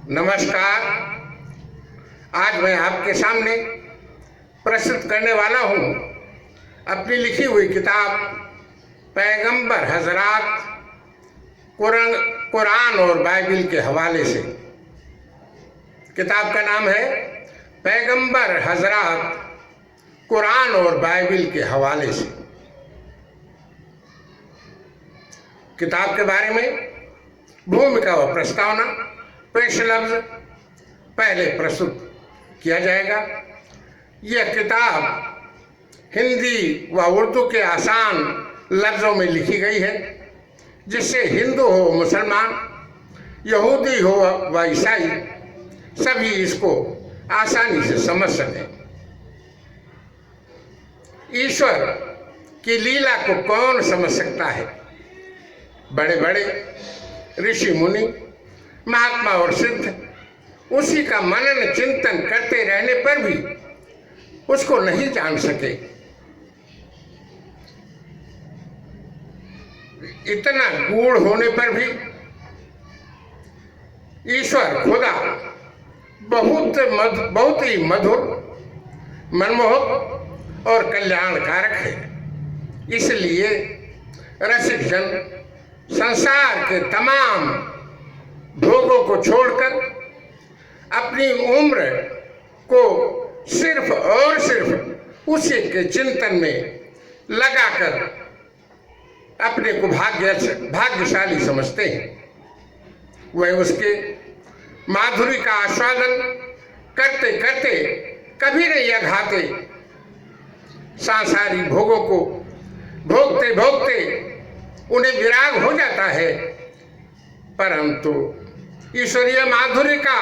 नमस्कार। आज मैं आपके सामने प्रस्तुत करने वाला हूँ अपनी लिखी हुई किताब पैगंबर हजरात कुरान और बाइबिल के हवाले से। किताब का नाम है पैगंबर हजरात कुरान और बाइबिल के हवाले से। किताब के बारे में भूमिका व प्रस्तावना पेश लफ्ज पहले प्रस्तुत किया जाएगा। यह किताब हिंदी व उर्दू के आसान लफ्ज़ों में लिखी गई है, जिससे हिंदू हो मुसलमान, यहूदी हो व ईसाई सभी इसको आसानी से समझ सकें। ईश्वर की लीला को कौन समझ सकता है? बड़े बड़े ऋषि मुनि, महात्मा और सिद्ध उसी का मनन चिंतन करते रहने पर भी उसको नहीं जान सके। इतना गूढ़ होने पर भी ईश्वर खुदा बहुत ही मधुर, मनमोहक और कल्याणकारक है। इसलिए रसिक जन संसार के तमाम भोगों को छोड़कर अपनी उम्र को सिर्फ और सिर्फ उसी के चिंतन में लगाकर अपने को भाग्यशाली समझते हैं। वह उसके माधुरी का आस्वादन करते करते कभी नहीं अघाते। सांसारिक भोगों को भोगते भोगते उन्हें विराग हो जाता है, परंतु ईश्वरीय माधुर्य का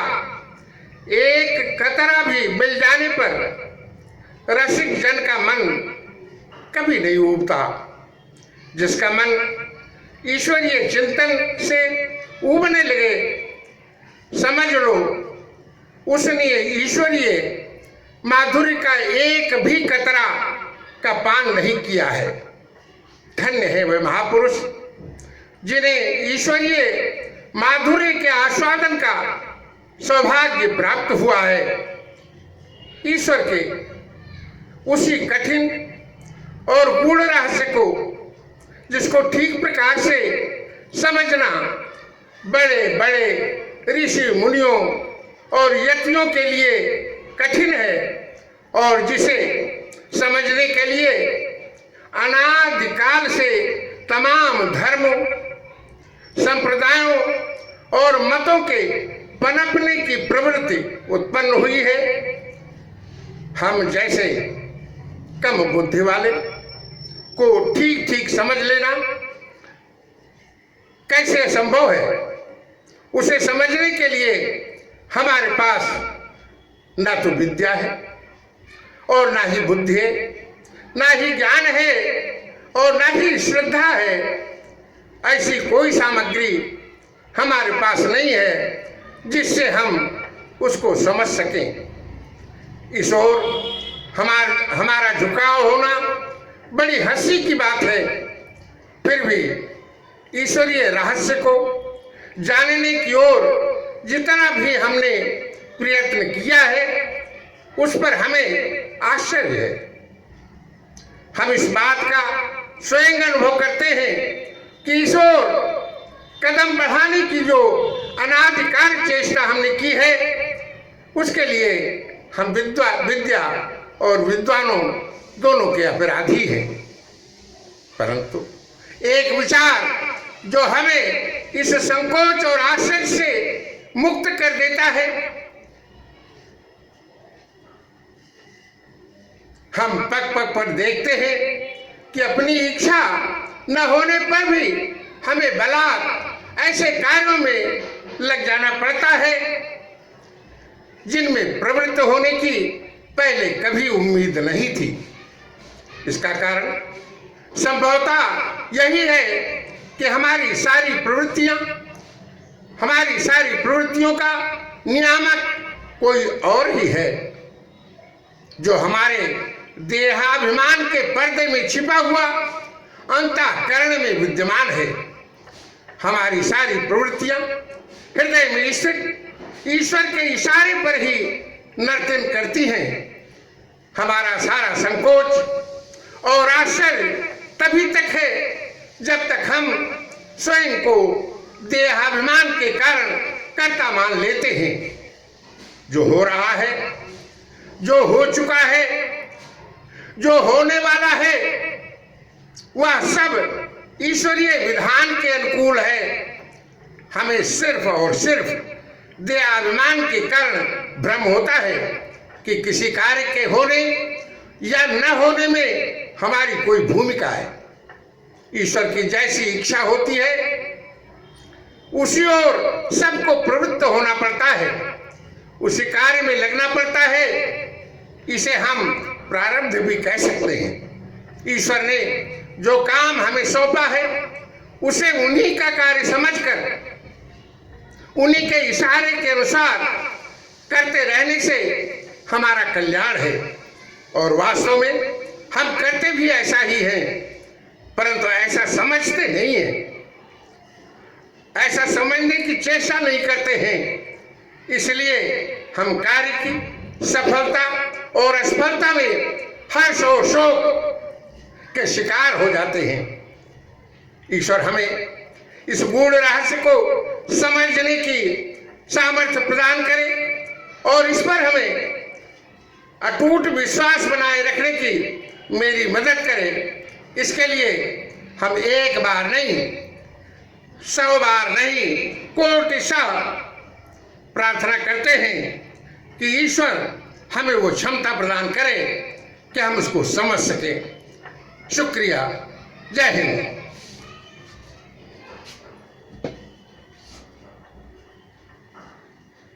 एक कतरा भी मिल जाने पर रसिक जन का मन कभी नहीं उबता। जिसका मन ईश्वरीय चिंतन से उबने लगे, समझ लो उसने ईश्वरीय माधुर्य का एक भी कतरा का पान नहीं किया है। धन्य है वे महापुरुष जिन्हें ईश्वरीय माधुर्य के आस्वादन का सौभाग्य प्राप्त हुआ है। ईश्वर के उसी कठिन और गूढ़ रहस्य को, जिसको ठीक प्रकार से समझना बड़े बड़े ऋषि मुनियों और यतियों के लिए कठिन है, और जिसे समझने के लिए अनादिकाल से तमाम धर्मों, संप्रदायों और मतों के पनपने की प्रवृत्ति उत्पन्न हुई है, हम जैसे कम बुद्धि वाले को ठीक ठीक समझ लेना कैसे संभव है? उसे समझने के लिए हमारे पास ना तो विद्या है और ना ही बुद्धि है, ना ही ज्ञान है और ना ही श्रद्धा है। ऐसी कोई सामग्री हमारे पास नहीं है जिससे हम उसको समझ सकें। इस ओर हमारा झुकाव होना बड़ी हंसी की बात है। फिर भी ईश्वरीय रहस्य को जानने की ओर जितना भी हमने प्रयत्न किया है, उस पर हमें आश्चर्य है। हम इस बात का स्वयं अनुभव करते हैं कि ईश्वर कदम बढ़ाने की जो अनाधिकार चेष्टा हमने की है, उसके लिए हम विद्या और विद्वानों दोनों के अपराधी हैं। परंतु एक विचार जो हमें इस संकोच और आश्चर्य से मुक्त कर देता है, हम पग पग पर देखते हैं कि अपनी इच्छा न होने पर भी हमें बलात् ऐसे कार्यों में लग जाना पड़ता है जिनमें प्रवृत्त होने की पहले कभी उम्मीद नहीं थी। इसका कारण संभवतः यही है कि हमारी सारी प्रवृत्तियों का नियामक कोई और ही है, जो हमारे देहाभिमान के पर्दे में छिपा हुआ अंतःकरण में विद्यमान है। हमारी सारी प्रवृत्तियां हृदय में स्थित ईश्वर के इशारे पर ही नर्तन करती हैं। हमारा सारा संकोच और आश्चर्य तभी तक है जब तक हम स्वयं को देहाभिमान के कारण कर्ता मान लेते हैं। जो हो रहा है, जो हो चुका है, जो होने वाला है, वह सब ईश्वरीय विधान के अनुकूल है। हमें सिर्फ और सिर्फ देहाभिमान के कारण भ्रम होता है कि किसी कार्य के होने या न होने में हमारी कोई भूमिका है। ईश्वर की जैसी इच्छा होती है उसी ओर सबको प्रवृत्त होना पड़ता है, उसी कार्य में लगना पड़ता है। इसे हम प्रारब्ध भी कह सकते हैं। ईश्वर ने जो काम हमें सौंपा है उसे उन्हीं का कार्य समझकर उन्हीं के इशारे के अनुसार करते रहने से हमारा कल्याण है। और वास्तव में हम करते भी ऐसा ही हैं, परंतु ऐसा समझते नहीं हैं, ऐसा समझने की चेष्टा नहीं करते हैं। इसलिए हम कार्य की सफलता और असफलता में हर्ष और शोक के शिकार हो जाते हैं। ईश्वर हमें इस गूढ़ रहस्य को समझने की सामर्थ्य प्रदान करे और इस पर हमें अटूट विश्वास बनाए रखने की मेरी मदद करे। इसके लिए हम एक बार नहीं, 100 बार नहीं, कोटिशः प्रार्थना करते हैं कि ईश्वर हमें वो क्षमता प्रदान करे कि हम उसको समझ सकें। शुक्रिया। जय हिंद।